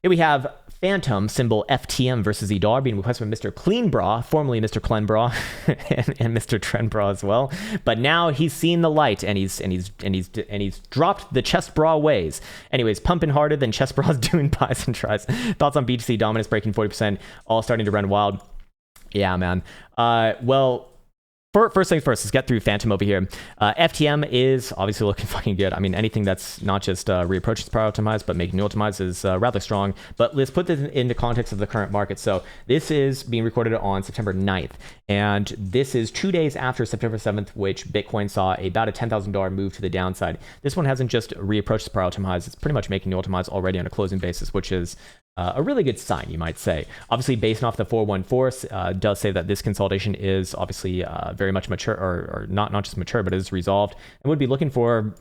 Here we have Fantom, symbol FTM versus $, being requested by Mr. Cleanbra, formerly Mr. Clenbra, and Mr. Trendbra as well. But now he's seen the light, and he's dropped the chest bra ways. Anyways, pumping harder than chest bras doing buys and tries. Thoughts on BTC dominance breaking 40%, all starting to run wild. Yeah, man. Well, first things first, let's get through Fantom over here. FTM is obviously looking fucking good. I mean, anything that's not just reapproaches prior optimized, but making new optimized is rather strong. But let's put this into context of the current market. So this is being recorded on September 9th. And this is 2 days after September 7th, which Bitcoin saw about a $10,000 move to the downside. This one hasn't just reapproached the prior optimized. It's pretty much making new optimized already on a closing basis, which is a really good sign, you might say. Obviously, based off the 414, does say that this consolidation is obviously very much mature, or not just mature, but is resolved, and would be looking for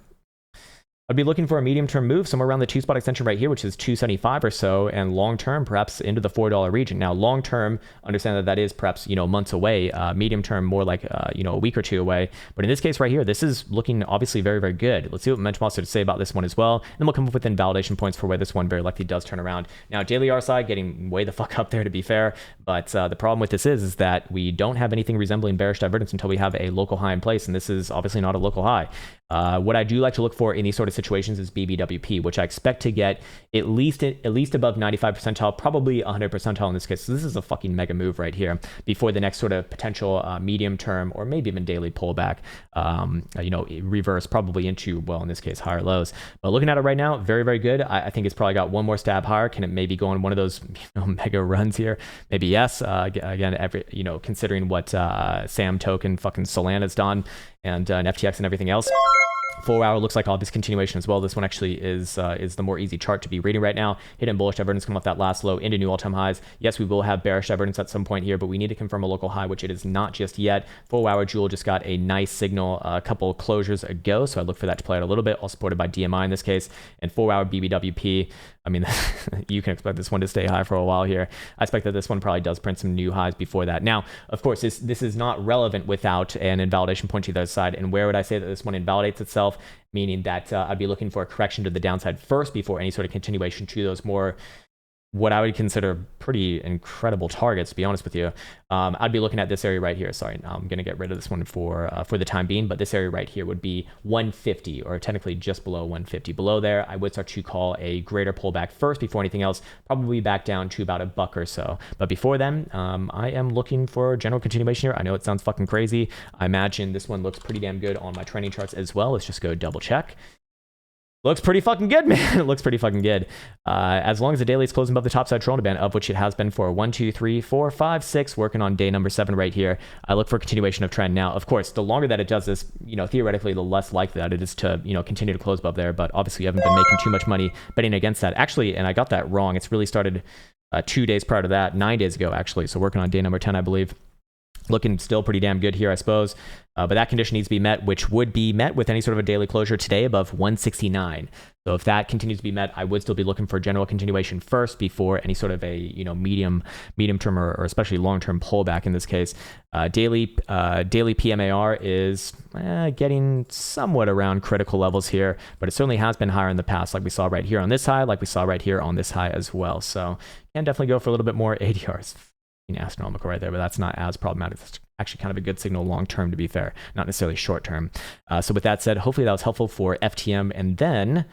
I'd be looking for a medium-term move somewhere around the 2-spot extension right here, which is 275 or so, and long-term perhaps into the $4 region. Now, long-term, understand that that is perhaps, months away. Medium-term, more like, a week or two away. But in this case right here, this is looking obviously very, very good. Let's see what Momentum has to say about this one as well. And then we'll come up with invalidation points for where this one very likely does turn around. Now, daily RSI getting way the fuck up there, to be fair. But the problem with this is that we don't have anything resembling bearish divergence until we have a local high in place. And this is obviously not a local high. What I do like to look for in these sort of situations is BBWP, which I expect to get at least above 95 percentile, probably 100 percentile in this case. So this is a fucking mega move right here before the next sort of potential medium term or maybe even daily pullback, reverse probably into, well, in this case, higher lows. But looking at it right now, very, very good. I think it's probably got one more stab higher. Can it maybe go on one of those mega runs here? Maybe yes. Again, considering what Sam Token, fucking Solana's done, and FTX and everything else. 4 hour looks like obvious continuation as well. This one actually is the more easy chart to be reading right now. Hidden bullish divergence come off that last low into new all-time highs. Yes, we will have bearish divergence at some point here, but we need to confirm a local high, which it is not just yet. 4 hour Jewel just got a nice signal a couple closures ago, so I look for that to play out a little bit, all supported by DMI in this case. And 4 hour BBWP, I mean, you can expect this one to stay high for a while here. I expect that this one probably does print some new highs before that. Now, of course, this is not relevant without an invalidation point to the other side. And where would I say that this one invalidates itself? Meaning that I'd be looking for a correction to the downside first before any sort of continuation to those more, what I would consider pretty incredible targets, to be honest with you. I'd be looking at this area right here. Sorry, I'm going to get rid of this one for the time being, but this area right here would be 150, or technically just below 150. Below there, I would start to call a greater pullback first before anything else, probably back down to about $1 or so. But before then, I am looking for general continuation here. I know it sounds fucking crazy. I imagine this one looks pretty damn good on my trending charts as well. Let's just go double check. Looks pretty fucking good, man. It looks pretty fucking good. As long as the daily is closing above the top side Toronto band, of which it has been for 1, 2, 3, 4, 5, 6, working on day number 7 right here. I look for a continuation of trend. Now, of course, the longer that it does this, theoretically, the less likely that it is to, continue to close above there. But obviously, you haven't been making too much money betting against that. Actually, and I got that wrong. It's really started 2 days prior to that, 9 days ago, actually. So working on day number 10, I believe. Looking still pretty damn good here, I suppose. But that condition needs to be met, which would be met with any sort of a daily closure today above 169. So if that continues to be met, I would still be looking for general continuation first before any sort of a medium term or especially long term pullback in this case. Daily PMAR is getting somewhat around critical levels here, but it certainly has been higher in the past, like we saw right here on this high, like we saw right here on this high as well. So can definitely go for a little bit more ADRs. Astronomical right there, but that's not as problematic. That's actually kind of a good signal long term, to be fair, not necessarily short term. So with that said, hopefully that was helpful for FTM. And then